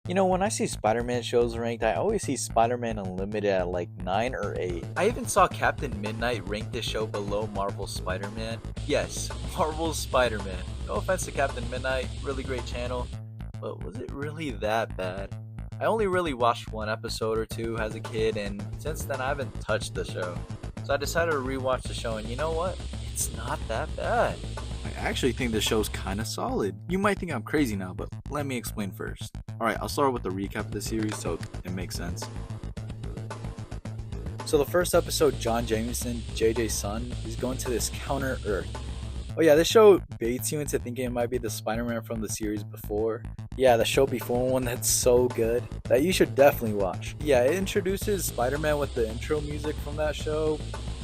When I see Spider-Man shows ranked, I always see Spider-Man Unlimited at like 9 or 8. I even saw Captain Midnight rank this show below Marvel's Spider-Man. Yes, Marvel's Spider-Man. No offense to Captain Midnight, really great channel, but was it really that bad? I only really watched one episode or two as a kid, and since then I haven't touched the show. So I decided to rewatch the show, and you know what? It's not that bad. I actually think the show's kinda solid. You might think I'm crazy now, but let me explain first. Alright, I'll start with the recap of the series so it makes sense. So the first episode, John Jameson, JJ's son, is going to this counter Earth. Oh yeah, this show baits you into thinking it might be the Spider-Man from the series before. Yeah, the show before one that's so good that you should definitely watch. Yeah, it introduces Spider-Man with the intro music from that show,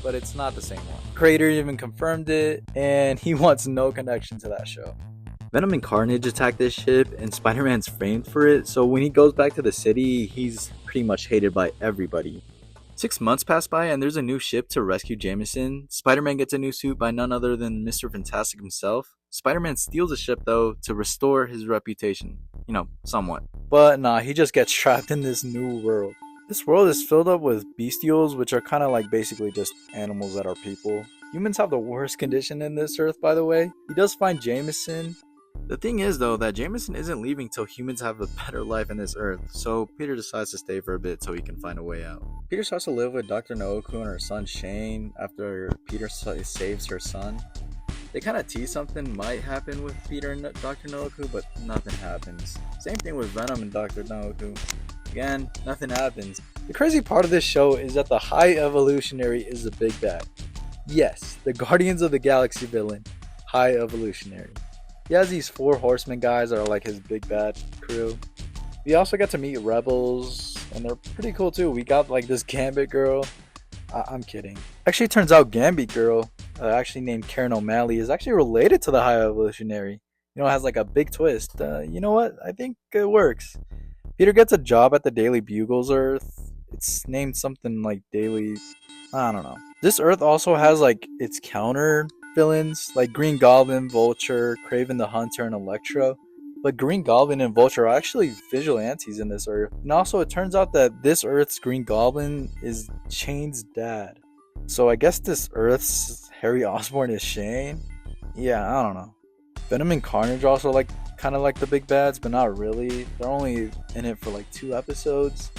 but it's not the same one. Creator even confirmed it, and he wants no connection to that show. Venom and Carnage attack this ship, and Spider-Man's framed for it, so when he goes back to the city, he's pretty much hated by everybody. 6 months pass by, and there's a new ship to rescue Jameson. Spider-Man gets a new suit by none other than Mr. Fantastic himself. Spider-Man steals the ship, though, to restore his reputation. Somewhat. But nah, he just gets trapped in this new world. This world is filled up with bestials, which are kind of like basically just animals that are people. Humans have the worst condition in this earth, by the way. He does find Jameson. The thing is, though, that Jameson isn't leaving till humans have a better life in this earth, so Peter decides to stay for a bit so he can find a way out. Peter starts to live with Dr. Nooku and her son Shane after Peter saves her son. They kind of tease something might happen with Peter and Dr. Nooku, but nothing happens. Same thing with Venom and Dr. Nooku. Again, nothing happens. The crazy part of this show is that the High Evolutionary is the big bad. Yes, the Guardians of the Galaxy villain, High Evolutionary. He has these 4 horsemen guys that are like his big bad crew. We also get to meet rebels, and they're pretty cool too. We got like this Gambit girl. I'm kidding. Actually, it turns out Gambit girl, actually named Karen O'Malley, is actually related to the High Evolutionary. It has like a big twist. You know what? I think it works. Peter gets a job at the Daily Bugle's Earth. It's named something like Daily... I don't know. This Earth also has like its counter villains, like Green Goblin, Vulture, Kraven the Hunter, and Electro. But Green Goblin and Vulture are actually vigilantes in this Earth. And also, it turns out that this Earth's Green Goblin is Shane's dad. So I guess this Earth's Harry Osborn is Shane? Yeah, I don't know. Venom and Carnage are also like kind of like the big bads, but not really. They're only in it for like 2 episodes,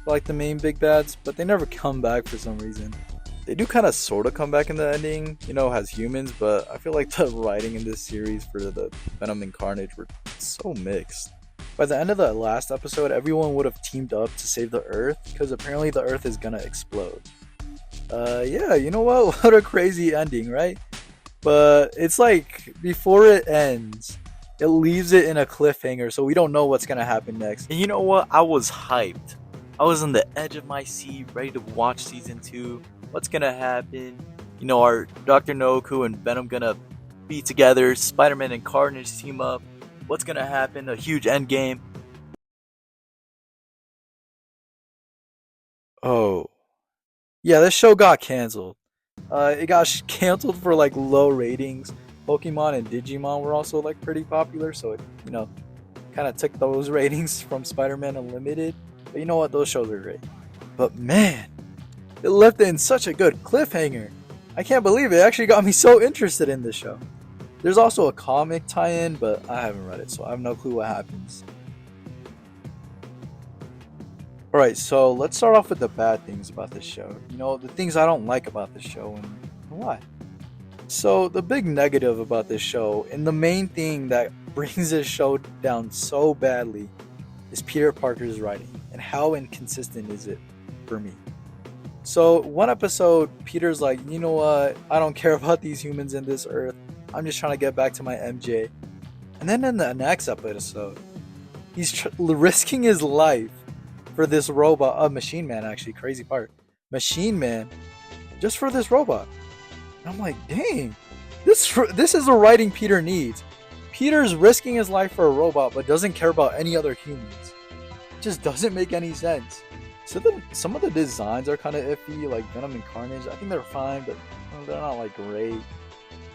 like the main big bads, but they never come back for some reason. They do kind of sort of come back in the ending, as humans, but I feel like the writing in this series for the Venom and Carnage were so mixed. By the end of the last episode, everyone would have teamed up to save the Earth, because apparently the Earth is gonna explode. Yeah, you know what? What a crazy ending, right? But it's like, before it ends, it leaves it in a cliffhanger, so we don't know what's gonna happen next. And you know what? I was hyped. I was on the edge of my seat, ready to watch season 2. What's gonna happen? Are Dr. Nooku and Venom gonna be together? Spider-Man and Carnage team up? What's gonna happen? A huge end game? Oh. Yeah, this show got canceled. It got canceled for like low ratings. Pokemon and Digimon were also like pretty popular, so it, kind of took those ratings from Spider-Man Unlimited. But you know what? Those shows are great. But man, it left it in such a good cliffhanger. I can't believe it. It actually got me so interested in this show. There's also a comic tie-in, but I haven't read it, so I have no clue what happens. Alright, so let's start off with the bad things about this show. The things I don't like about this show and why. So, the big negative about this show, and the main thing that brings this show down so badly, is Peter Parker's writing, and how inconsistent is it for me. So, one episode, Peter's like, you know what, I don't care about these humans in this Earth, I'm just trying to get back to my MJ. And then in the next episode, he's risking his life for this robot, Machine Man actually, crazy part. Machine Man, just for this robot. And I'm like, dang, this is the writing Peter needs. Peter's risking his life for a robot, but doesn't care about any other humans. It just doesn't make any sense. So some of the designs are kind of iffy, like Venom and Carnage. I think they're fine, but they're not like great.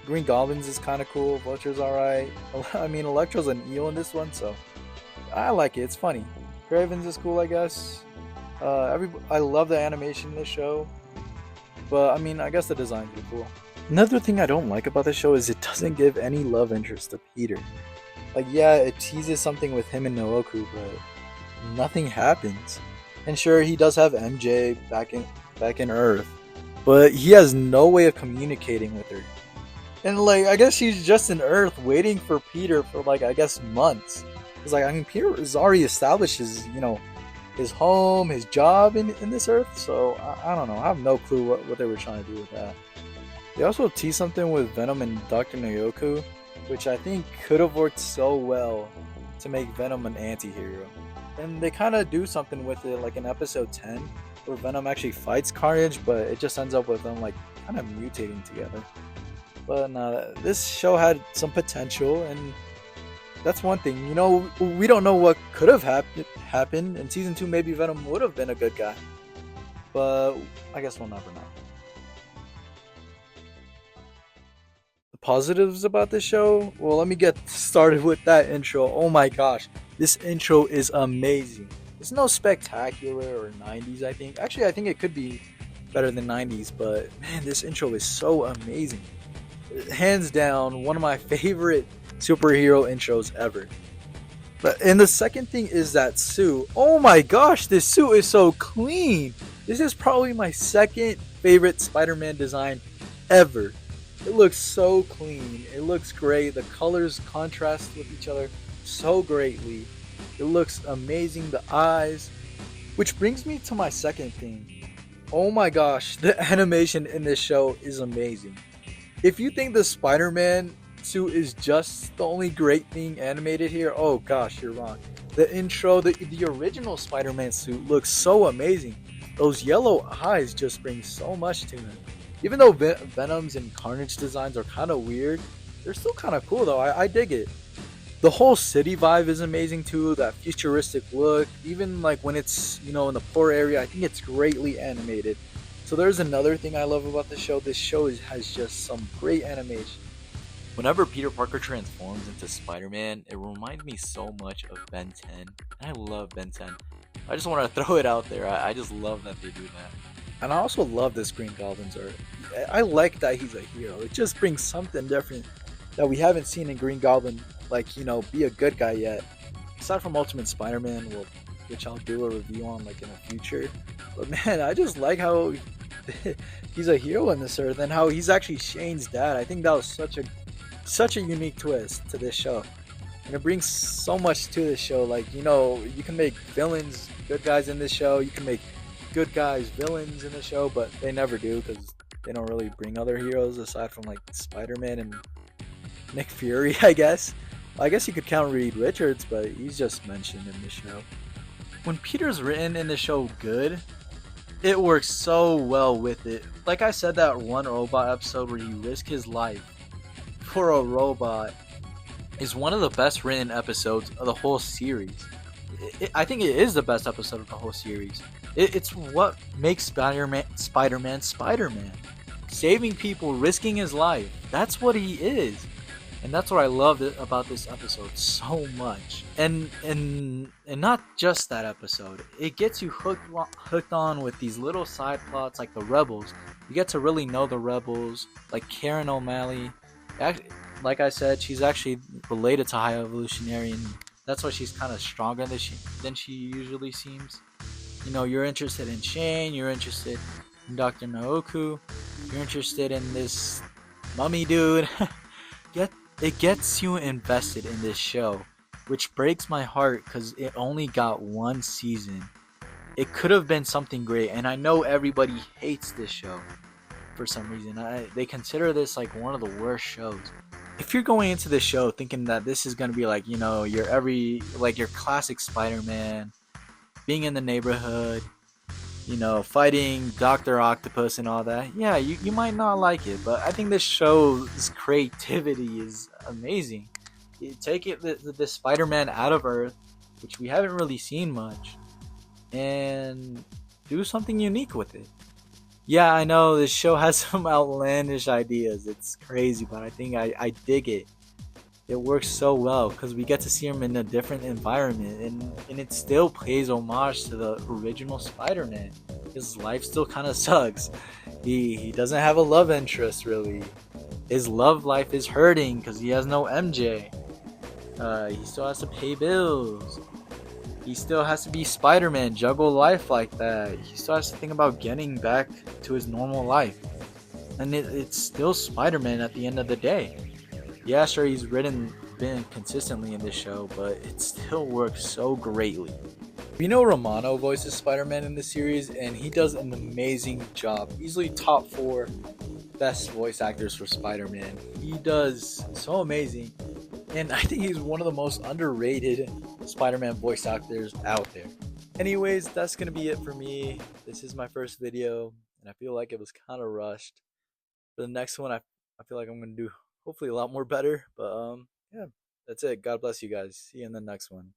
Green Goblins is kind of cool. Vulture's alright. I mean, Electro's an eel in this one, so I like it. It's funny. Cravens is cool, I guess. I love the animation in this show, but I mean, I guess the designs are cool. Another thing I don't like about the show is it doesn't give any love interest to Peter. Like, yeah, it teases something with him and Naoku, but nothing happens. And sure, he does have MJ back in Earth, but he has no way of communicating with her. And like, I guess she's just in Earth waiting for Peter for like, I guess, months. Cause like, I mean, Peter has already established his home, his job in this Earth. So I don't know. I have no clue what they were trying to do with that. They also teased something with Venom and Dr. Naoku, which I think could have worked so well to make Venom an anti-hero. And they kind of do something with it, like in episode 10, where Venom actually fights Carnage, but it just ends up with them like kind of mutating together. But this show had some potential, and that's one thing. You know, we don't know what could have happened. In season 2, maybe Venom would have been a good guy. But I guess we'll never know. Positives about this show? Well, let me get started with that intro. Oh my gosh, this intro is amazing. It's no spectacular or 90s, I think. Actually, I think it could be better than 90s, but man, this intro is so amazing. Hands down, one of my favorite superhero intros ever. And the second thing is that suit. Oh my gosh, this suit is so clean. This is probably my second favorite Spider-Man design ever. It looks so clean. It looks great. The colors contrast with each other so greatly. It looks amazing. The eyes. Which brings me to my second thing. Oh my gosh, the animation in this show is amazing. If you think the Spider-Man suit is just the only great thing animated here, oh gosh, you're wrong. The intro, the original Spider-Man suit looks so amazing. Those yellow eyes just bring so much to him. Even though Venom's and Carnage designs are kind of weird, they're still kind of cool though. I dig it. The whole city vibe is amazing too, that futuristic look. Even like when it's, in the poor area, I think it's greatly animated. So there's another thing I love about the show. This show has just some great animation. Whenever Peter Parker transforms into Spider-Man, it reminds me so much of Ben 10. And I love Ben 10. I just want to throw it out there. I just love that they do that. And I also love this Green Goblin's art. I like that he's a hero. It just brings something different that we haven't seen in Green Goblin, like, be a good guy yet. Aside from Ultimate Spider-Man, which I'll do a review on like in the future. But man, I just like how he's a hero in this Earth and how he's actually Shane's dad. I think that was such a unique twist to this show. And it brings so much to this show. Like, you can make villains good guys in this show. You can make good guys villains in the show, but they never do because they don't really bring other heroes aside from like Spider-Man and Nick Fury, I guess. I guess you could count Reed Richards, but he's just mentioned in the show. When Peter's written in the show good, it works so well with it. Like I said, that one robot episode where he risked his life for a robot is one of the best written episodes of the whole series. I think it is the best episode of the whole series. It's what makes Spider-Man Spider-Man. Saving people, risking his life. That's what he is. And that's what I love about this episode so much. And not just that episode. It gets you hooked on with these little side plots like the Rebels. You get to really know the Rebels, like Karen O'Malley. Like I said, she's actually related to High Evolutionary, and that's why she's kind of stronger than she usually seems. You're interested in Shane, you're interested in Dr. Naoku, you're interested in this mummy dude. It gets you invested in this show, which breaks my heart because it only got one season. It could have been something great, and I know everybody hates this show for some reason. They consider this like one of the worst shows. If you're going into this show thinking that this is going to be like, your classic Spider-Man, being in the neighborhood, fighting Dr. Octopus and all that, yeah, you might not like it, but I think this show's creativity is amazing. You take the Spider-Man out of Earth, which we haven't really seen much, and do something unique with it. Yeah, I know this show has some outlandish ideas. It's crazy, but I think I dig it. it works so well because we get to see him in a different environment, and it still pays homage to the original Spider-Man. His life still kind of sucks. He doesn't have a love interest really. His love life is hurting because he has no MJ. He still has to pay bills. He still has to be Spider-Man, juggle life like that. He still has to think about getting back to his normal life. And it's still Spider-Man at the end of the day. Yeah, sure, he's been consistently in this show, but it still works so greatly. Rino Romano voices Spider-Man in the series, and he does an amazing job. Easily top 4 best voice actors for Spider-Man. He does so amazing, and I think he's one of the most underrated Spider-Man voice actors out there. Anyways, that's gonna be it for me. This is my first video, and I feel like it was kind of rushed. For the next one, I feel like I'm gonna do hopefully a lot more better. But yeah, that's it. God bless you guys. See you in the next one.